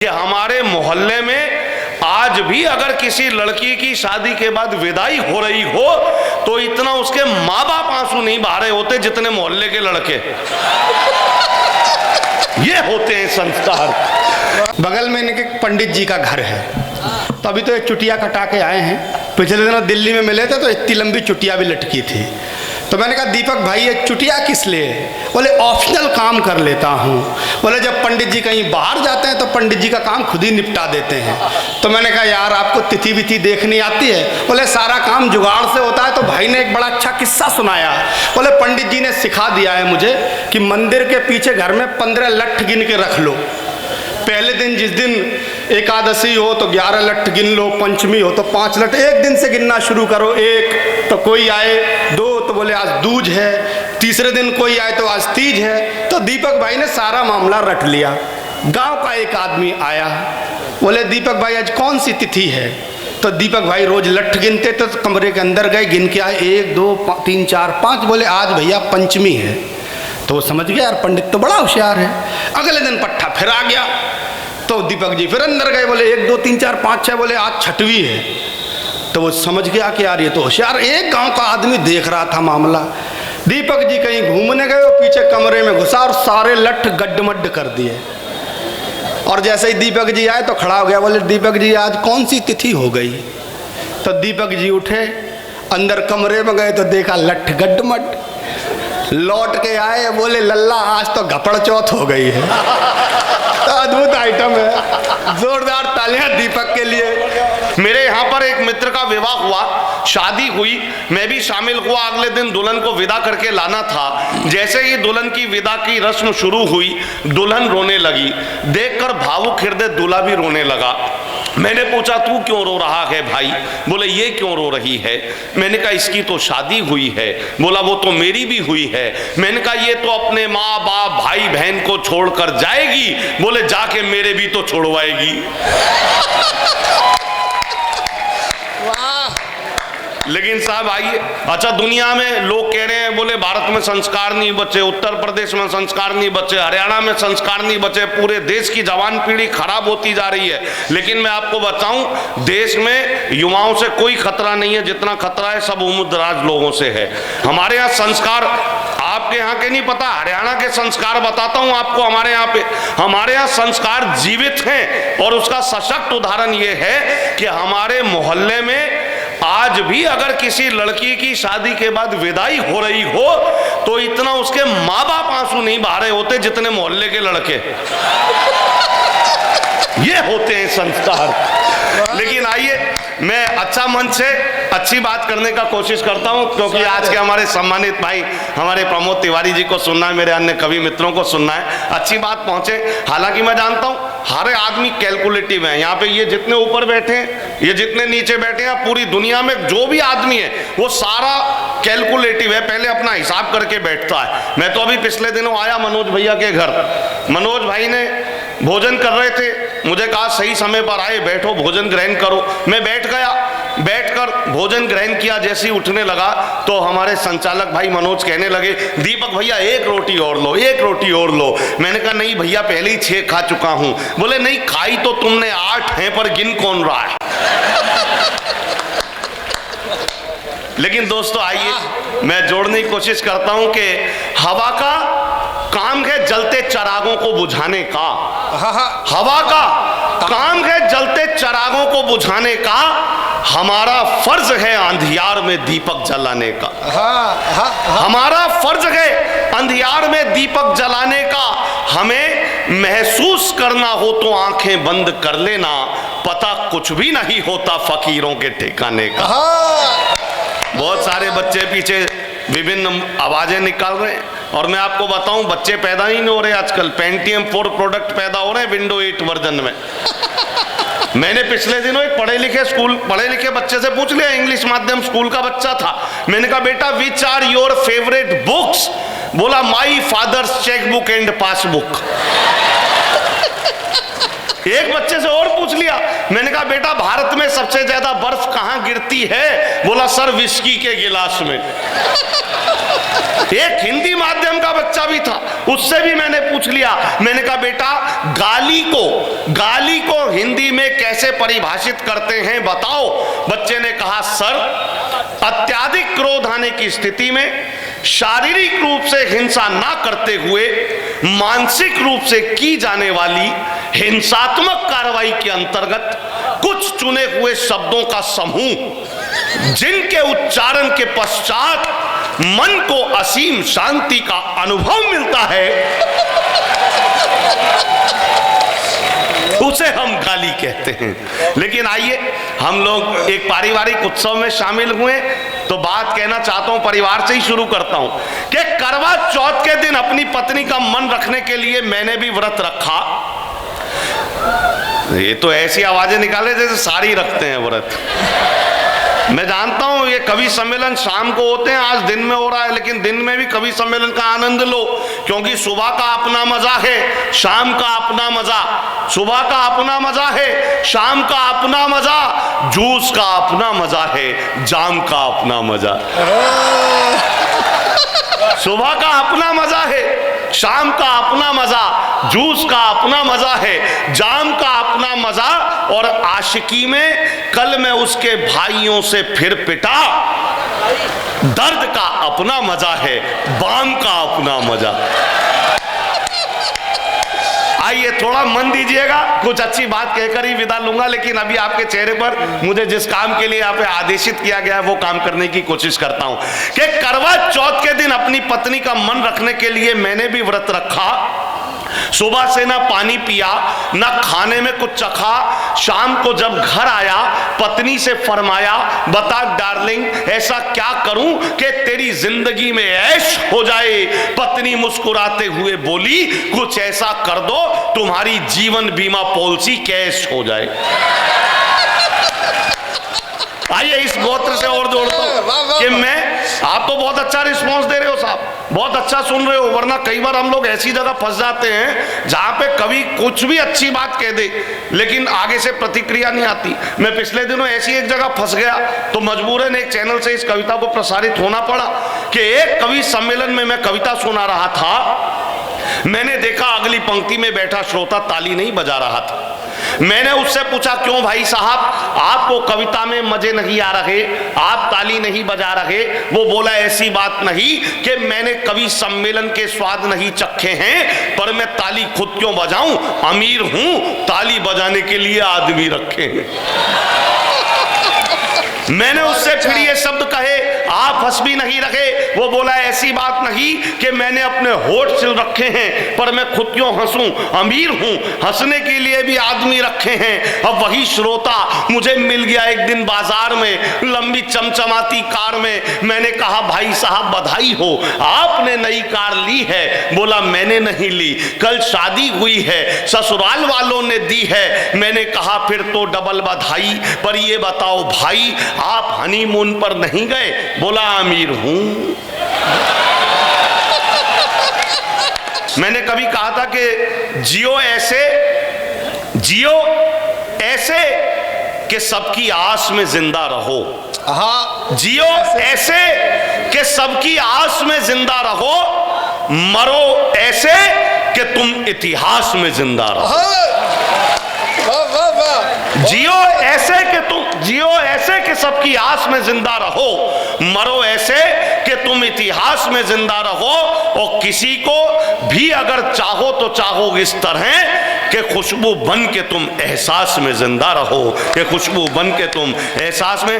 कि हमारे मोहल्ले में आज भी अगर किसी लड़की की शादी के बाद विदाई हो रही हो तो इतना उसके माँ बाप आंसू नहीं बहा रहे होते जितने मोहल्ले के लड़के। ये होते हैं संस्कार। बगल में इनके पंडित जी का घर है, तो अभी तो एक चुटिया कटा के आए हैं। पिछले दिनों दिल्ली में मिले थे तो इतनी लंबी चुटिया भी लटकी थी। तो मैंने कहा दीपक भाई ये चुटिया किस लिए? बोले ऑप्शनल काम कर लेता हूँ। बोले जब पंडित जी कहीं बाहर जाते हैं तो पंडित जी का काम खुद ही निपटा देते हैं। तो मैंने कहा यार आपको तिथि विथि देखनी आती है? बोले सारा काम जुगाड़ से होता है। तो भाई ने एक बड़ा अच्छा किस्सा सुनाया। बोले पंडित जी ने सिखा दिया है मुझे कि मंदिर के पीछे घर में 15 लट्ठ गिन के रख लो। पहले दिन जिस दिन एकादशी हो तो 11 लट्ठ गिन लो, पंचमी हो तो 5 लट्ठ, एक दिन से गिनना शुरू करो। एक तो कोई आए, 2 तो बोले आज दूज है, तीसरे दिन कोई आए तो आज तीज है। तो दीपक भाई ने सारा मामला रट लिया। गांव का एक आदमी आया, बोले दीपक भाई आज कौन सी तिथि है? तो दीपक भाई रोज लट्ठ गिनते थे, तो कमरे के अंदर गए, गिन के आए 1 2 3 4 5। बोले आज भैया पंचमी है। तो वो समझ गया यार पंडित तो बड़ा होशियार है। अगले दिन पट्टा फिर आ गया, तो दीपक जी फिर अंदर गए, बोले 1 2 3 4 5 6, बोले आज छठवीं है। तो वो समझ गया कि यार ये तो होशियार। एक गांव का आदमी देख रहा था मामला। दीपक जी कहीं घूमने गए, वो पीछे कमरे में घुसा और सारे लट्ठ गड्ढमड्ढ कर दिए। और जैसे ही दीपक जी आए तो खड़ा हो गया, बोले दीपक जी आज कौन सी तिथि हो गई? तो दीपक जी उठे, अंदर कमरे में गए तो देखा लट्ठ गड्ढमड्ढ। लौट के आए, बोले लल्ला आज तो घपड़ चौथ हो गई है। तो अद्भुत आइटम है। जोरदार तालियां दीपक के लिए। मेरे यहाँ पर एक मित्र का विवाह हुआ, शादी हुई, मैं भी शामिल हुआ। अगले दिन दुल्हन को विदा करके लाना था। जैसे ही दुल्हन की विदा की रस्म शुरू हुई, दुल्हन रोने लगी। देखकर भावुक हृदय दूल्हा भी रोने लगा। मैंने पूछा तू क्यों रो रहा है भाई? बोले ये क्यों रो रही है? मैंने कहा इसकी तो शादी हुई है। बोला वो तो मेरी भी हुई है। मैंने कहा ये तो अपने माँ बाप भाई बहन को छोड़कर जाएगी। बोले जाके मेरे भी तो छोड़वाएगी। लेकिन साहब आइए, अच्छा दुनिया में लोग कह रहे हैं, बोले भारत में संस्कार नहीं बचे, उत्तर प्रदेश में संस्कार नहीं बचे, हरियाणा में संस्कार नहीं बचे, पूरे देश की जवान पीढ़ी खराब होती जा रही है। लेकिन मैं आपको बताऊं, देश में युवाओं से कोई खतरा नहीं है, जितना खतरा है सब उम्रदराज लोगों से है। हमारे यहाँ संस्कार, आपके यहाँ के नहीं पता, हरियाणा के संस्कार बताता हूँ आपको। हमारे यहाँ संस्कार जीवित हैं। और उसका सशक्त उदाहरण ये है कि हमारे मोहल्ले में आज भी अगर किसी लड़की की शादी के बाद विदाई हो रही हो तो इतना उसके माँ बाप आंसू नहीं बहा रहे होते जितने मोहल्ले के लड़के। ये होते हैं संस्कार। लेकिन आइए, मैं अच्छा मन से अच्छी बात करने का कोशिश करता हूं, क्योंकि आज के हमारे सम्मानित भाई हमारे प्रमोद तिवारी जी को सुनना है, मेरे अन्य कवि मित्रों को सुनना है, अच्छी बात पहुंचे। हालांकि मैं जानता हूं हर आदमी कैलकुलेटिव है। यहाँ पे ये जितने ऊपर बैठे हैं, ये जितने नीचे बैठे हैं, पूरी दुनिया में जो भी आदमी है वो सारा कैलकुलेटिव है, पहले अपना हिसाब करके बैठता है। मैं तो अभी पिछले दिनों आया मनोज भैया के घर, मनोज भाई ने भोजन कर रहे थे, मुझे कहा सही समय पर आए, बैठो भोजन ग्रहण करो। मैं बैठ गया, बैठकर भोजन ग्रहण किया। जैसे ही उठने लगा तो हमारे संचालक भाई मनोज कहने लगे दीपक भैया 1 रोटी और लो, 1 रोटी और लो। मैंने कहा नहीं भैया पहले ही 6 खा चुका हूं। बोले नहीं खाई तो तुमने 8 हैं, पर गिन कौन रहा है? लेकिन दोस्तों आइए, मैं जोड़ने की कोशिश करता हूं कि हवा का काम है जलते चिरागों को बुझाने का। हवा का काम है जलते चिरागों को बुझाने का, हमारा फर्ज है अंधियार में दीपक जलाने का। हमारा फर्ज है अंधियार में दीपक जलाने का। हमें महसूस करना हो तो आंखें बंद कर लेना, पता कुछ भी नहीं होता फकीरों के ठिकाने का। बहुत सारे बच्चे पीछे विभिन्न आवाजें निकाल रहे हैं, और मैं आपको बताऊं बच्चे पैदा ही नहीं हो रहे आजकल। पेंटियम 4 प्रोडक्ट पैदा हो रहे हैं विंडो 8 वर्जन में। मैंने पिछले दिनों एक पढ़े लिखे बच्चे से पूछ लिया, इंग्लिश माध्यम स्कूल का बच्चा था। मैंने कहा बेटा which are your favourite books? बोला my father's chequebook and passbook. एक बच्चे से और पूछ लिया, मैंने कहा बेटा भारत में सबसे ज्यादा बर्फ कहां गिरती है? बोला सर विस्की के गिलास में। एक हिंदी माध्यम का बच्चा भी था, उससे भी मैंने पूछ लिया। मैंने कहा बेटा गाली को हिंदी में कैसे परिभाषित करते हैं बताओ। बच्चे ने कहा सर, अत्याधिक क्रोध आने की स्थिति में शारीरिक रूप से हिंसा ना करते हुए मानसिक रूप से की जाने वाली हिंसात्मक कार्रवाई के अंतर्गत कुछ चुने हुए शब्दों का समूह, जिनके उच्चारण के पश्चात मन को असीम शांति का अनुभव मिलता है, उसे हम गाली कहते हैं। लेकिन आइए, हम लोग एक पारिवारिक उत्सव में शामिल हुए, तो बात कहना चाहता हूं, परिवार से ही शुरू करता हूं कि करवा चौथ के दिन अपनी पत्नी का मन रखने के लिए मैंने भी व्रत रखा। ये तो ऐसी आवाजें निकाले जैसे सारी रखते हैं व्रत। मैं जानता हूं ये कवि सम्मेलन शाम को होते हैं, आज दिन में हो रहा है, लेकिन दिन में भी कवि सम्मेलन का आनंद लो, क्योंकि सुबह का अपना मजा है, शाम का अपना मजा। सुबह का अपना मजा है, शाम का अपना मजा, जूस का अपना मजा है, जाम का अपना मजा। सुबह का अपना मजा है, शाम का अपना मजा, जूस का अपना मजा है, जाम का अपना मजा। और आशिकी में कल मैं उसके भाइयों से फिर पिटा, दर्द का अपना मजा है, बाम का अपना मजा। आइए थोड़ा मन दीजिएगा, कुछ अच्छी बात कहकर ही विदा लूंगा, लेकिन अभी आपके चेहरे पर मुझे जिस काम के लिए यहाँ पे आदेशित किया गया है वो काम करने की कोशिश करता हूं कि करवा चौथ के दिन अपनी पत्नी का मन रखने के लिए मैंने भी व्रत रखा। सुबह से ना पानी पिया, ना खाने में कुछ चखा। शाम को जब घर आया, पत्नी से फरमाया, बता डार्लिंग ऐसा क्या करूं कि तेरी जिंदगी में ऐश हो जाए। पत्नी मुस्कुराते हुए बोली, कुछ ऐसा कर दो तुम्हारी जीवन बीमा पॉलिसी कैश हो जाए। आइए इस गोत्र से और जोड़ता हूं कि आप तो बहुत अच्छा रिस्पॉन्स दे रहे हो साहब, बहुत अच्छा सुन रहे हो, वरना कई बार हम लोग ऐसी जगह फंस जाते हैं जहां पे कभी कुछ भी अच्छी बात कह दे लेकिन आगे से प्रतिक्रिया नहीं आती। मैं पिछले दिनों ऐसी एक जगह फंस गया तो मजबूरन एक चैनल से इस कविता को प्रसारित होना पड़ा कि एक कवि सम्मेलन में मैं कविता सुना रहा था। मैंने देखा अगली पंक्ति में बैठा श्रोता ताली नहीं बजा रहा था। मैंने उससे पूछा, क्यों भाई साहब, आपको कविता में मजे नहीं आ रहे, आप ताली नहीं बजा रहे? वो बोला, ऐसी बात नहीं कि मैंने कवि सम्मेलन के स्वाद नहीं चखे हैं, पर मैं ताली खुद क्यों बजाऊं, अमीर हूं, ताली बजाने के लिए आदमी रखे हैं। मैंने उससे फिर ये शब्द कहे, आप हंस भी नहीं रहे। वो बोला, ऐसी बात नहीं कि मैंने अपने होठ सिल रखे हैं, पर मैं खुद क्यों हंसूं, अमीर हूं, हंसने के लिए भी आदमी रखे हैं। अब वही श्रोता मुझे मिल गया एक दिन बाजार में, लंबी चमचमाती कार में। मैंने कहा, भाई साहब बधाई हो, आपने नई कार ली है। बोला, मैंने नहीं ली, कल शादी हुई है, ससुराल वालों ने दी है। मैंने कहा, फिर तो डबल बधाई, पर ये बताओ भाई, आप हनीमून पर नहीं गए? बोला, अमीर हूं। मैंने कभी कहा था कि जियो ऐसे कि सबकी आस में जिंदा रहो। हाँ, जियो ऐसे कि सबकी आस में जिंदा रहो, मरो ऐसे कि तुम इतिहास में जिंदा रहो। जियो ऐसे कि सबकी आस में जिंदा रहो, मरो ऐसे कि तुम इतिहास में जिंदा रहो। और किसी को भी अगर चाहो तो चाहो इस तरह कि खुशबू बन के तुम एहसास में जिंदा रहो, कि खुशबू बन के तुम एहसास में।